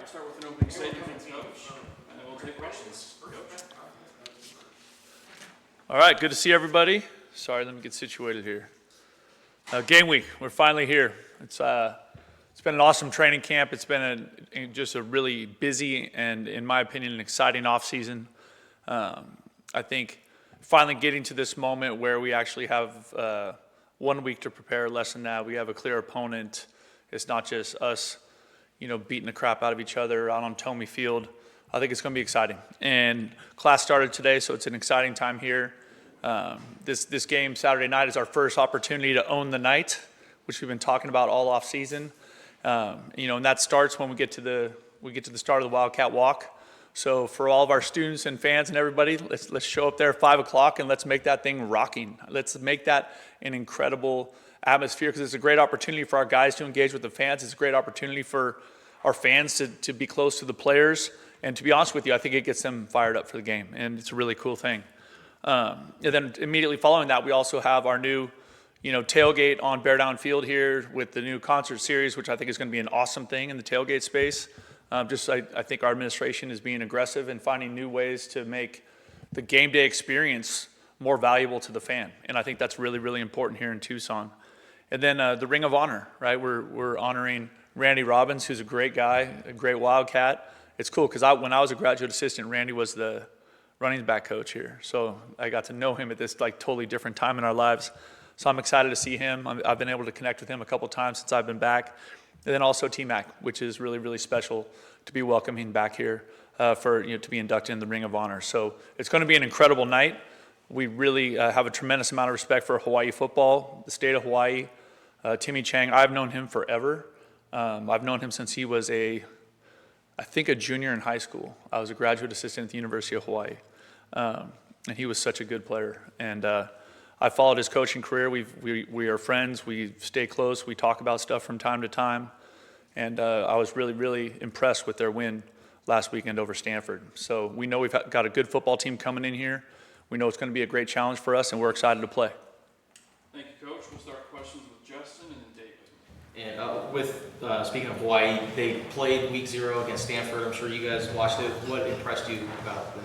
we'll start with an opening statement from the coach, and then we'll take questions. Coach? All right, good to see everybody. Sorry, let me get situated here. Game week, we're finally here. It's been an awesome training camp. It's been just a really busy and, in my opinion, an exciting off season. I think finally getting to this moment where we actually have 1 week to prepare, less than that. We have a clear opponent. It's not just us, beating the crap out of each other out on Tomey Field. I think it's going to be exciting. And class started today, so it's an exciting time here. This game Saturday night is our first opportunity to own the night, which we've been talking about all off season. And that starts when we get to the start of the Wildcat Walk. So for all of our students and fans and everybody, let's show up there at 5 o'clock and let's make that thing rocking. Let's make that an incredible atmosphere, because it's a great opportunity for our guys to engage with the fans. It's a great opportunity for our fans to be close to the players. And to be honest with you, I think it gets them fired up for the game, and it's a really cool thing. And then immediately following that, we also have our new, tailgate on Bear Down Field here with the new concert series, which I think is going to be an awesome thing in the tailgate space. I think our administration is being aggressive and finding new ways to make the game day experience more valuable to the fan, and I think that's really, really important here in Tucson. And then the Ring of Honor, right? We're honoring Randy Robbins, who's a great guy, a great Wildcat. It's cool because when I was a graduate assistant, Randy was the running back coach here. So I got to know him at this totally different time in our lives. So I'm excited to see him. I've been able to connect with him a couple times since I've been back. And then also T-Mac, which is really, really special to be welcoming back here to be inducted in the Ring of Honor. So it's going to be an incredible night. We really have a tremendous amount of respect for Hawaii football, the state of Hawaii. Timmy Chang, I've known him forever. I've known him since he was a junior in high school. I was a graduate assistant at the University of Hawaii. And he was such a good player. And I followed his coaching career. We are friends. We stay close. We talk about stuff from time to time. And I was really, really impressed with their win last weekend over Stanford. So we know we've got a good football team coming in here. We know it's going to be a great challenge for us, and we're excited to play. Thank you, Coach. We'll start questions with Justin and then David. And speaking of Hawaii, they played week 0 against Stanford. I'm sure you guys watched it. What impressed you about them?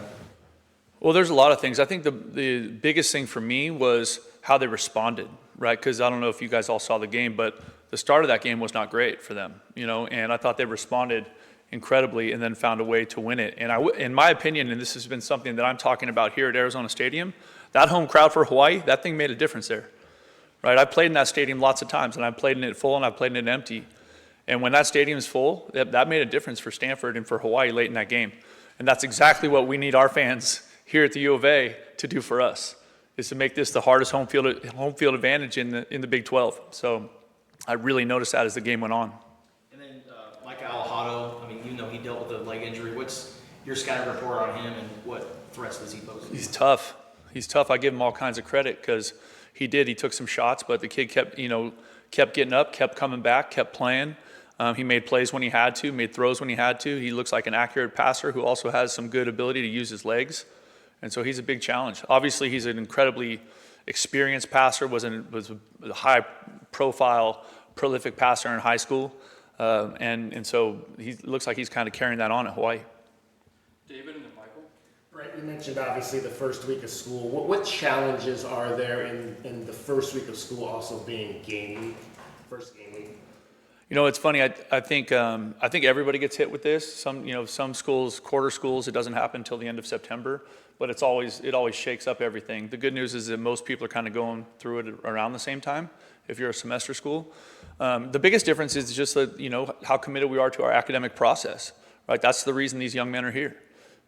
Well, there's a lot of things. I think the biggest thing for me was how they responded, right? Because I don't know if you guys all saw the game, but the start of that game was not great for them, and I thought they responded incredibly and then found a way to win it. And in my opinion, and this has been something that I'm talking about here at Arizona Stadium, that home crowd for Hawaii, that thing made a difference there, right? I played in that stadium lots of times, and I played in it full and I played in it empty. And when that stadium's full, that made a difference for Stanford and for Hawaii late in that game. And that's exactly what we need our fans here at the U of A to do for us, is to make this the hardest home field advantage in the Big 12. So I really noticed that as the game went on. And then Mike Alejado, he dealt with a leg injury. What's your scouting report on him, and what threats does he pose? He's tough. I give him all kinds of credit because he took some shots, but the kid kept getting up, kept coming back, kept playing. He made plays when he had to, made throws when he had to. He looks like an accurate passer who also has some good ability to use his legs. And so he's a big challenge. Obviously, he's an incredibly experienced passer, was a high-profile, prolific passer in high school. And so he looks like he's kind of carrying that on at Hawaii. David and then Michael. Brent, you mentioned obviously the first week of school. What challenges are there in the first week of school also being first game week? It's funny. I think everybody gets hit with this. Some schools, quarter schools, it doesn't happen until the end of September, but it always shakes up everything. The good news is that most people are kind of going through it around the same time if you're a semester school. The biggest difference is just that, how committed we are to our academic process, right? That's the reason these young men are here,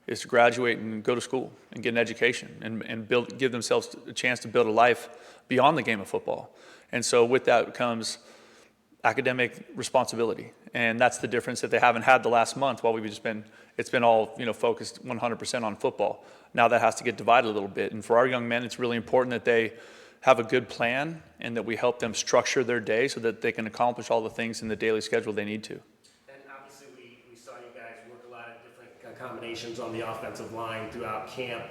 is to graduate and go to school and get an education and give themselves a chance to build a life beyond the game of football. And so with that comes academic responsibility, and that's the difference that they haven't had the last month while it's been all focused 100% on football. Now that has to get divided a little bit, and for our young men, it's really important that they have a good plan and that we help them structure their day so that they can accomplish all the things in the daily schedule they need to. And obviously we saw you guys work a lot of different combinations on the offensive line throughout camp.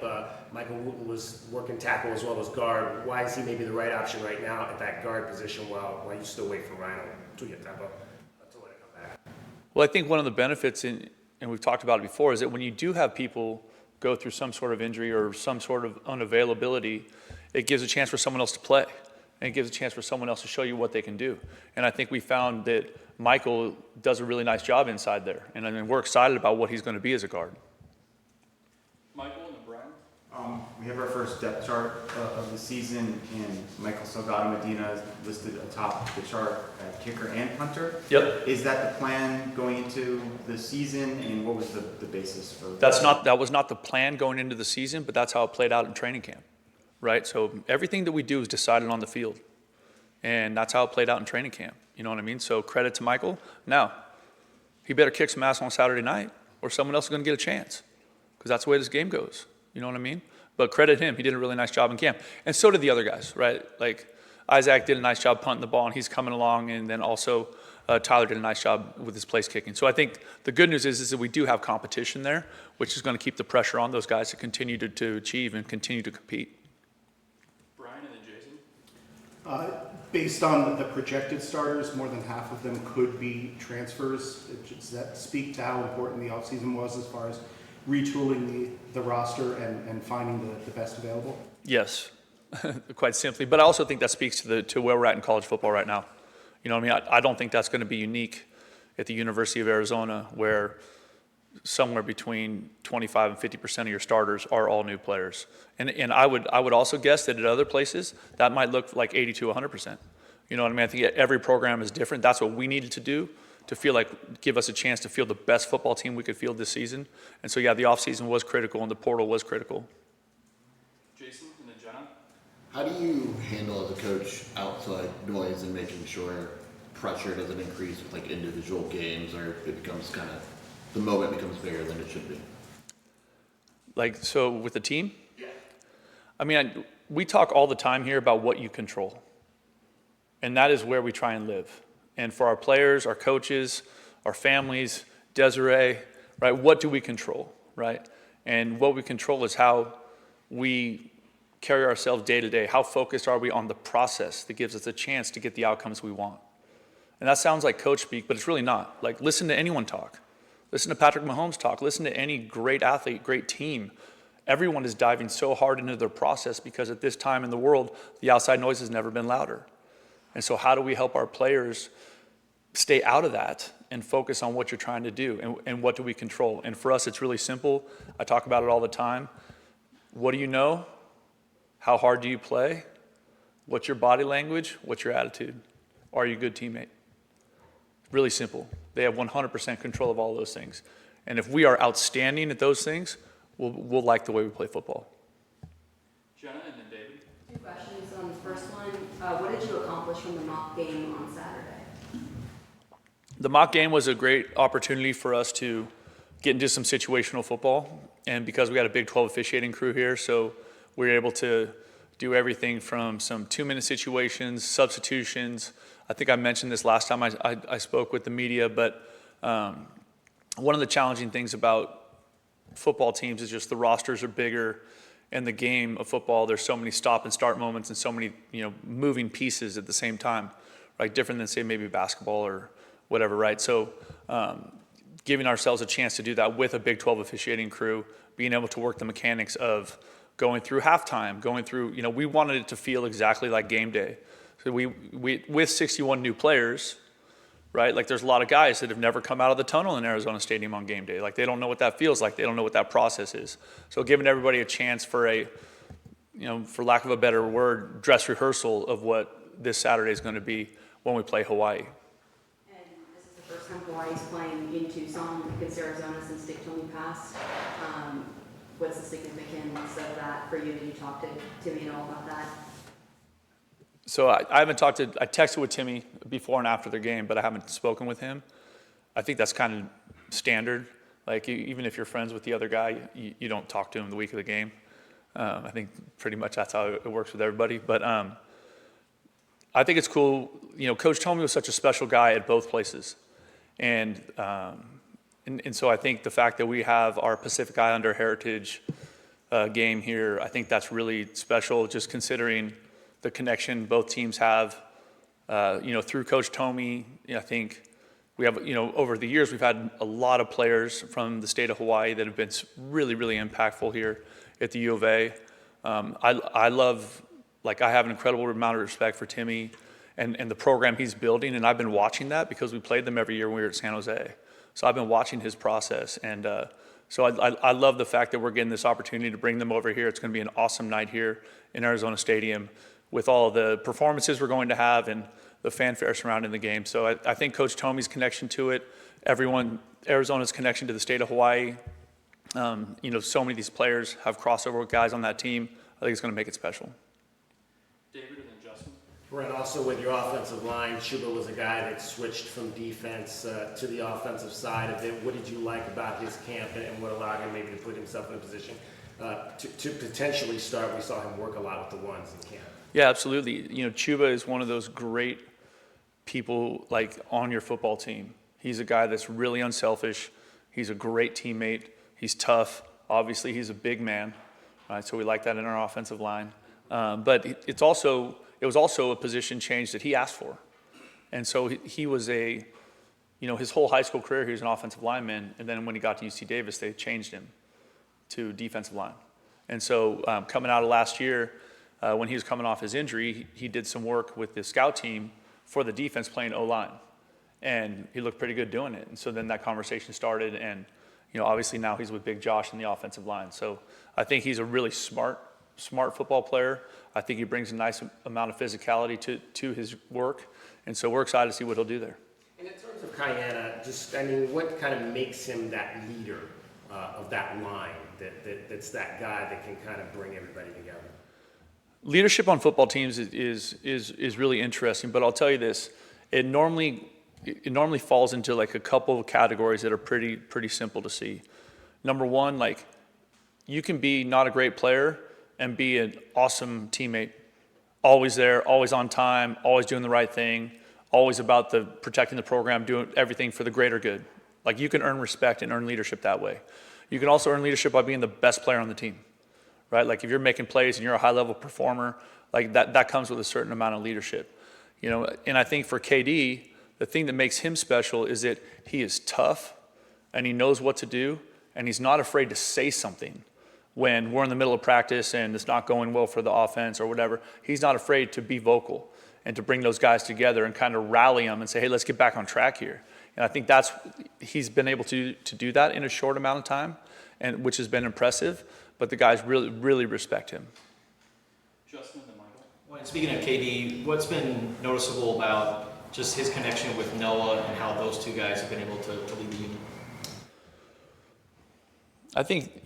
Michael Wooten was working tackle as well as guard. Why is he maybe the right option right now at that guard position while you still wait for Rhino to get that up to let it come back? Well, I think one of the benefits, and we've talked about it before, is that when you do have people go through some sort of injury or some sort of unavailability, it gives a chance for someone else to play. And it gives a chance for someone else to show you what they can do. And I think we found that Michael does a really nice job inside there. And I mean, we're excited about what he's going to be as a guard. Michael and then Brian. We have our first depth chart of the season, and Michael Salgado Medina is listed atop the chart at kicker and punter. Yep. Is that the plan going into the season, and what was the basis for That was not the plan going into the season, but that's how it played out in training camp, right? So everything that we do is decided on the field, and that's how it played out in training camp. You know what I mean? So credit to Michael. Now, he better kick some ass on Saturday night, or someone else is going to get a chance, because that's the way this game goes. You know what I mean? But credit him. He did a really nice job in camp. And so did the other guys, right? Like Isaac did a nice job punting the ball, and he's coming along. And then also Tyler did a nice job with his place kicking. So I think the good news is that we do have competition there, which is going to keep the pressure on those guys to continue to achieve and continue to compete. Brian and then Jason. Based on the projected starters, more than half of them could be transfers. Does that speak to how important the offseason was as far as retooling the roster and finding the best available? Yes, quite simply. But I also think that speaks to where we're at in college football right now. You know what I mean? I don't think that's going to be unique at the University of Arizona, where somewhere between 25 and 50% of your starters are all new players. And I would also guess that at other places, that might look like 80 to 100%. You know what I mean? I think every program is different. That's what we needed to do to feel like, give us a chance to field the best football team we could field this season. And so, yeah, the offseason was critical and the portal was critical. Jason and then John. How do you handle as a coach outside noise and making sure pressure doesn't increase with like individual games, or it becomes kind of, the moment becomes bigger than it should be? Like, so with the team? Yeah. I mean, we talk all the time here about what you control. And that is where we try and live. And for our players, our coaches, our families, Desiree, right, what do we control, right? And what we control is how we carry ourselves day to day. How focused are we on the process that gives us a chance to get the outcomes we want? And that sounds like coach speak, but it's really not. Like, listen to anyone talk. Listen to Patrick Mahomes talk. Listen to any great athlete, great team. Everyone is diving so hard into their process because at this time in the world, the outside noise has never been louder. And so how do we help our players stay out of that and focus on what you're trying to do and what do we control? And for us, it's really simple. I talk about it all the time. What do you know? How hard do you play? What's your body language? What's your attitude? Are you a good teammate? Really simple. They have 100% control of all those things. And if we are outstanding at those things, we'll like the way we play football. Jenna and then David. Two questions. On the first one, what did you accomplish from the mock game on Saturday? The mock game was a great opportunity for us to get into some situational football. And because we had a Big 12 officiating crew here, so we were able to do everything from some 2-minute situations, substitutions. I think I mentioned this last time I spoke with the media, but one of the challenging things about football teams is just the rosters are bigger. In the game of football, there's so many stop and start moments and so many, moving pieces at the same time, right? Different than say maybe basketball or whatever, right? So giving ourselves a chance to do that with a Big 12 officiating crew, being able to work the mechanics of going through halftime, going through, we wanted it to feel exactly like game day. So we with 61 new players, right? Like there's a lot of guys that have never come out of the tunnel in Arizona Stadium on game day. Like they don't know what that feels like. They don't know what that process is. So giving everybody a chance for a, for lack of a better word, dress rehearsal of what this Saturday is going to be when we play Hawaii. And this is the first time Hawaii's playing in Tucson against Arizona since Dick Tony passed. What's the significance of that for you? Did you talk to Timmy at all about that? So I haven't talked to, I texted with Timmy before and after the game, but I haven't spoken with him. I think that's kind of standard. Like even if you're friends with the other guy, you don't talk to him the week of the game. I think pretty much that's how it works with everybody. But I think it's cool. Coach Tomey was such a special guy at both places. And so I think the fact that we have our Pacific Islander heritage game here, I think that's really special, just considering the connection both teams have, through Coach Tomey. I think we have, over the years, we've had a lot of players from the state of Hawaii that have been really, really impactful here at the U of A. I love, I have an incredible amount of respect for Timmy and the program he's building, and I've been watching that because we played them every year when we were at San Jose. So I've been watching his process, and so I love the fact that we're getting this opportunity to bring them over here. It's going to be an awesome night here in Arizona Stadium with all the performances we're going to have and the fanfare surrounding the game. So I think Coach Tomey's connection to it, Arizona's connection to the state of Hawaii, so many of these players have crossover with guys on that team. I think it's going to make it special. David and then Justin. Brent, also with your offensive line, Chuba was a guy that switched from defense to the offensive side of it. What did you like about his camp and what allowed him maybe to put himself in a position to potentially start? We saw him work a lot with the ones in camp. Yeah, absolutely. Chuba is one of those great people on your football team. He's a guy that's really unselfish. He's a great teammate. He's tough. Obviously, he's a big man, right? So we like that in our offensive line. But it was also a position change that he asked for. And so he was his whole high school career, he was an offensive lineman. And then when he got to UC Davis, they changed him to defensive line. And so coming out of last year, when he was coming off his injury, he did some work with the scout team for the defense playing O-line. And he looked pretty good doing it. And so then that conversation started, and obviously now he's with Big Josh in the offensive line. So I think he's a really smart football player. I think he brings a nice amount of physicality to his work. And so we're excited to see what he'll do there. And in terms of Kayana, what kind of makes him that leader of that line, that's that guy that can kind of bring everybody together? Leadership on football teams is really interesting, but I'll tell you this, it normally falls into a couple of categories that are pretty simple to see. Number one, you can be not a great player and be an awesome teammate. Always there, always on time, always doing the right thing, always about protecting the program, doing everything for the greater good. You can earn respect and earn leadership that way. You can also earn leadership by being the best player on the team, right? If you're making plays and you're a high-level performer, that comes with a certain amount of leadership. And I think for KD, the thing that makes him special is that he is tough and he knows what to do, and he's not afraid to say something when we're in the middle of practice and it's not going well for the offense or whatever. He's not afraid to be vocal and to bring those guys together and kind of rally them and say, hey, let's get back on track here. And I think he's been able to do that in a short amount of time, and which has been impressive, but the guys really, really respect him. Justin and then Michael. Well, and speaking of KD, what's been noticeable about just his connection with Noah and how those two guys have been able to lead the unit? I think,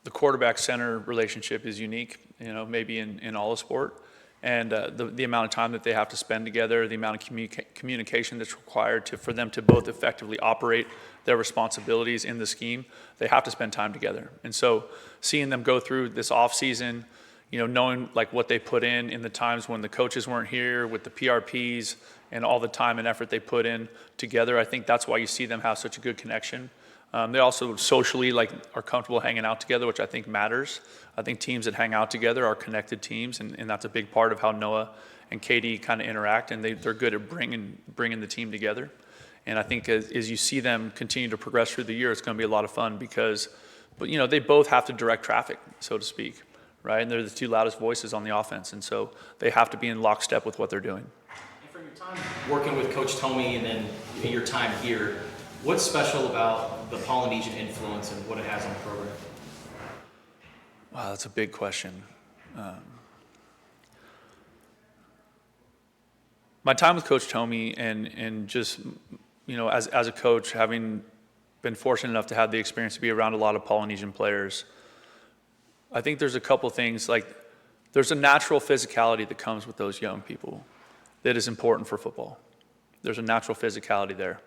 the quarterback-center relationship is unique, maybe in all of sport. And the amount of time that they have to spend together, the amount of communication that's required for them to both effectively operate their responsibilities in the scheme, they have to spend time together. And so seeing them go through this off-season, knowing what they put in the times when the coaches weren't here with the PRPs and all the time and effort they put in together, I think that's why you see them have such a good connection. They also socially are comfortable hanging out together, which I think matters. I think teams that hang out together are connected teams, and that's a big part of how Noah and KD kind of interact, and they're good at bringing the team together. And I think as you see them continue to progress through the year, it's going to be a lot of fun because, they both have to direct traffic, so to speak, right? And they're the two loudest voices on the offense, and so they have to be in lockstep with what they're doing. And from your time working with Coach Tomey and then your time here, what's special about the Polynesian influence and what it has on the program? Wow, that's a big question. My time with Coach Tomey and just, as a coach, having been fortunate enough to have the experience to be around a lot of Polynesian players, I think there's a couple things, there's a natural physicality that comes with those young people that is important for football. There's a natural physicality there.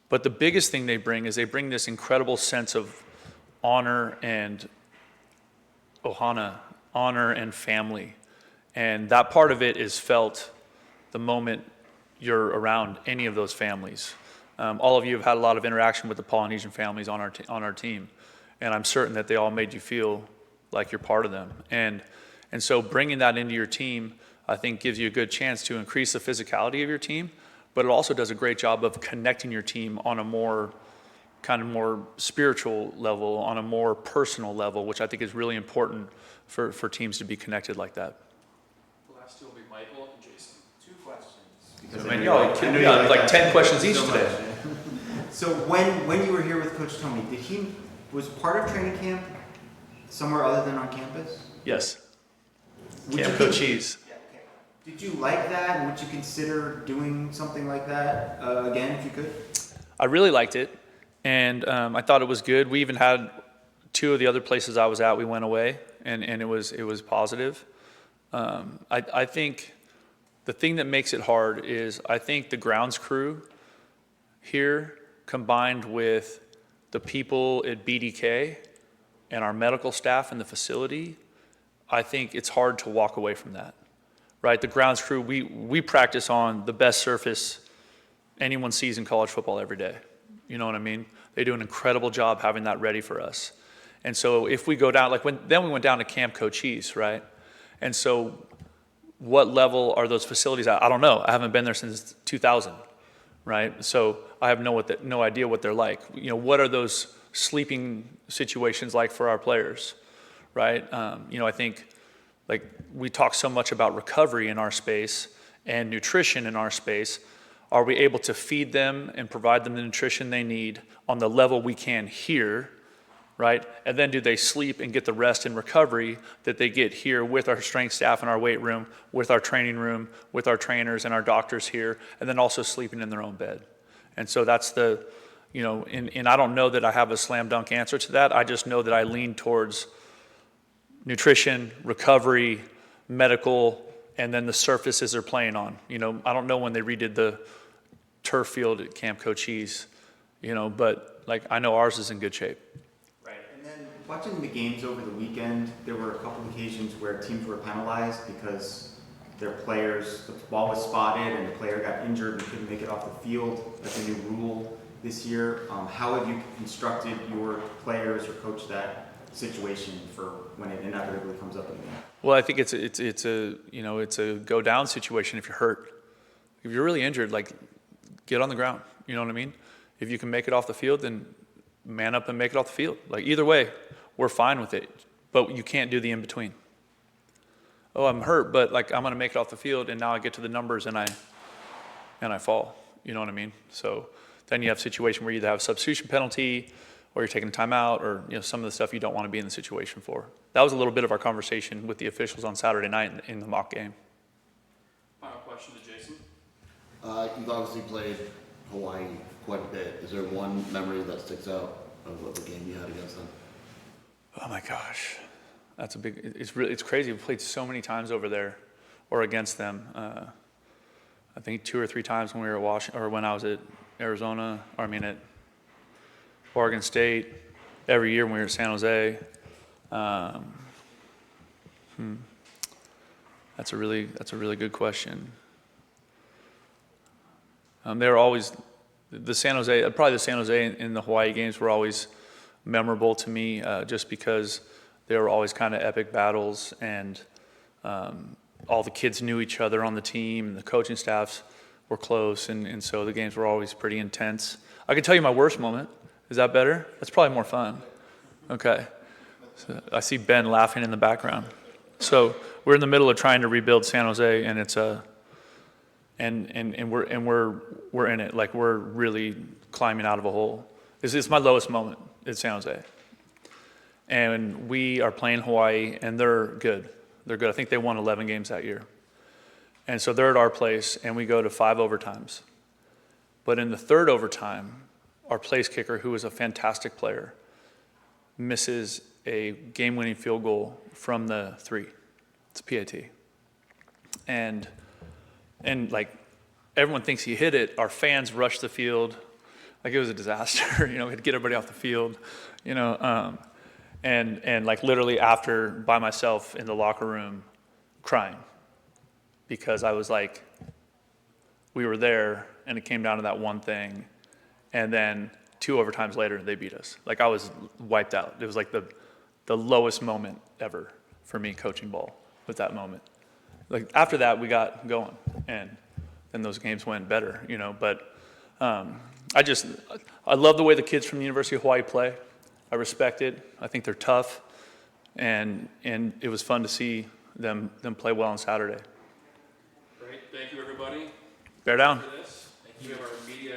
But the biggest thing they bring is they bring this incredible sense of honor and ohana, honor and family. And that part of it is felt the moment you're around any of those families. All of you have had a lot of interaction with the Polynesian families on our team. And I'm certain that they all made you feel like you're part of them. And so bringing that into your team, I think gives you a good chance to increase the physicality of your team, but it also does a great job of connecting your team on a more spiritual level, on a more personal level, which I think is really important for teams to be connected like that. The last two will be Michael and Jason. 2 questions. Because Man, I know you y'all, I know yeah, you like that 10 questions so each much. today. So when you were here with Coach Tomey, was part of training camp somewhere other than on campus? Yes. Would Camp you Coach think- Cheese. Did you like that, and would you consider doing something like that again if you could? I really liked it, and I thought it was good. We even had 2 of the other places I was at, we went away, and it was positive. I think the thing that makes it hard is I think the grounds crew here combined with the people at BDK and our medical staff in the facility, I think it's hard to walk away from that, right? The grounds crew, we practice on the best surface anyone sees in college football every day. You know what I mean? They do an incredible job having that ready for us. And so if we go down, then we went down to Camp Cochise, right? And so what level are those facilities at? I don't know. I haven't been there since 2000, right? So I have no idea what they're like. You know, what are those sleeping situations like for our players, right? I think we talk so much about recovery in our space and nutrition in our space. Are we able to feed them and provide them the nutrition they need on the level we can here, right? And then do they sleep and get the rest and recovery that they get here with our strength staff in our weight room, with our training room, with our trainers and our doctors here, and then also sleeping in their own bed. And so that's and I don't know that I have a slam dunk answer to that. I just know that I lean towards nutrition, recovery, medical, and then the surfaces they're playing on. I don't know when they redid the turf field at Camp Cochise, but I know ours is in good shape. Right, and then watching the games over the weekend, there were a couple of occasions where teams were penalized because their players, the ball was spotted and the player got injured and couldn't make it off the field. That's a new rule this year. How have you instructed your players or coached that situation for when it inevitably comes up in the game? Well, I think it's a go down situation if you're hurt. If you're really injured, get on the ground. You know what I mean? If you can make it off the field, then man up and make it off the field. Either way, we're fine with it. But you can't do the in between. Oh, I'm hurt, but I'm gonna make it off the field, and now I get to the numbers and I fall. You know what I mean? So then you have a situation where you either have a substitution penalty, or you're taking time out, or some of the stuff you don't want to be in the situation for. That was a little bit of our conversation with the officials on Saturday night in the mock game. Final question to Jason. You've obviously played Hawaii quite a bit. Is there one memory that sticks out of the game you had against them? Oh my gosh, that's it's crazy. We've played so many times over there or against them. I think 2 or 3 times when we were at Washington, or when I was at Arizona, at Oregon State, every year when we were at San Jose. That's a really good question. They were always the San Jose and the Hawaii games were always memorable to me, just because they were always kind of epic battles, and all the kids knew each other on the team, and the coaching staffs were close, and so the games were always pretty intense. I can tell you my worst moment. Is that better? That's probably more fun. Okay. So I see Ben laughing in the background. So we're in the middle of trying to rebuild San Jose, and it's and we're in it. We're really climbing out of a hole. This is my lowest moment at San Jose. And we are playing Hawaii, and they're good. They're good. I think they won 11 games that year. And so they're at our place, and we go to 5 overtimes. But in the 3rd overtime, our place kicker, who is a fantastic player, misses a game-winning field goal from the 3. It's a PAT. And everyone thinks he hit it. Our fans rush the field. It was a disaster. We had to get everybody off the field. And literally after, by myself in the locker room, crying. Because I was we were there, and it came down to that one thing. And then 2 overtimes later, they beat us. I was wiped out. It was the lowest moment ever for me coaching ball, with that moment. After that, we got going. And then those games went better, you know. But I love the way the kids from the University of Hawaii play. I respect it. I think they're tough, and it was fun to see them play well on Saturday. Great, thank you, everybody. Bear down. For this. Thank you, our media